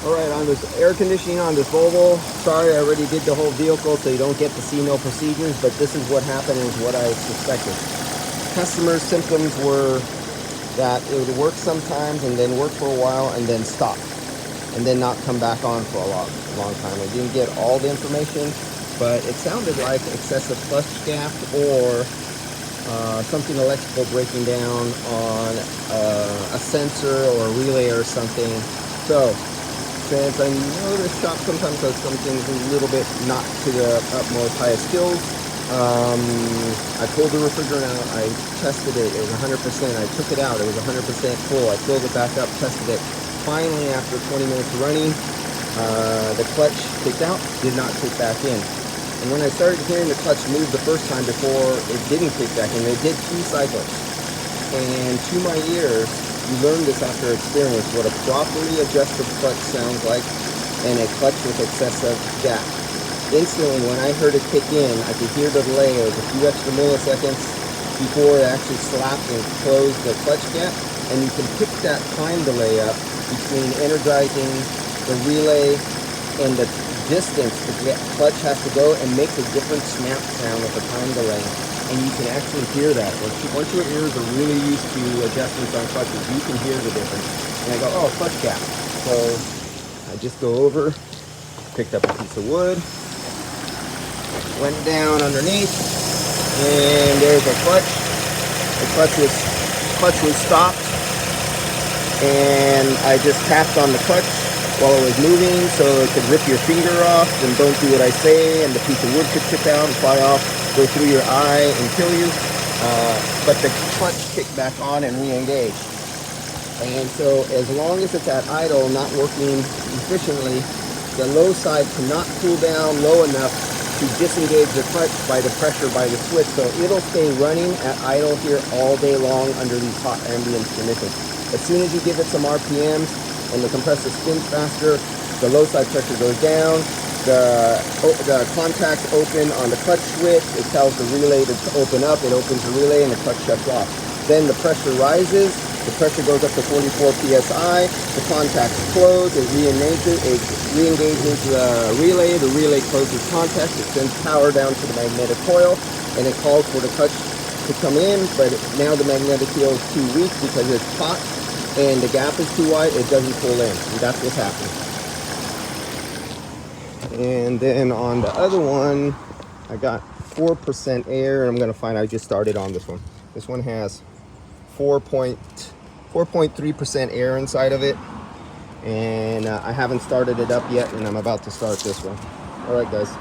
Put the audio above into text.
Alright, on this air conditioning on this Volvo, sorry I already did the whole vehicle so you don't get to see no procedures, but this is what happened and what I suspected. Customer symptoms were that it would work sometimes and then work for a while and then stop. And then not come back on for a long time. I didn't get all the information, but it sounded like excessive clutch gap or something electrical breaking down on a sensor or a relay or something. So, since I know this shop sometimes does some things a little bit not to the utmost highest skills, I pulled the refrigerant out, I tested it, it was 100%, I took it out, it was 100% full, I filled it back up, tested it. Finally, after 20 minutes of running, the clutch kicked out, did not kick back in. And when I started hearing the clutch move the first time before it didn't kick back in, it did 2 cycles. And to my ears, you learn this after experience, what a properly adjusted clutch sounds like and a clutch with excessive gap. Instantly, when I heard it kick in, I could hear the delay of a few extra milliseconds before it actually slapped and closed the clutch gap. And you can pick that time delay up between energizing the relay and the distance the clutch has to go and make a different snap sound with the time delay. And you can actually hear that. Once your ears are really used to adjustments on clutches, you can hear the difference. And I go, oh, clutch gap. So I just go over, picked up a piece of wood, went down underneath, and there's a clutch. The clutch was stopped, and I just tapped on the clutch while it was moving so it could rip your finger off and don't do what I say, and the piece of wood could chip out and fly off, go through your eye and kill you. But the clutch kicked back on and re-engaged. And so as long as it's at idle, not working efficiently, the low side cannot cool down low enough to disengage the clutch by the pressure by the switch. So it'll stay running at idle here all day long under these hot ambient conditions. As soon as you give it some RPMs and the compressor spins faster, the low side pressure goes down, the contacts open on the clutch switch, it tells the relay to open up, it opens the relay and the clutch shuts off. Then the pressure rises, the pressure goes up to 44 psi, the contacts close, it re-engages the relay closes contacts, it sends power down to the magnetic coil, and it calls for the clutch to come in, but now the magnetic field is too weak because it's hot and the gap is too wide, it doesn't pull in, and that's what's happening. And then on the other one, I got 4% air, and I'm going to find, I just started on this one. This one has 4.3% air inside of it, and I haven't started it up yet, and I'm about to start this one. All right, guys.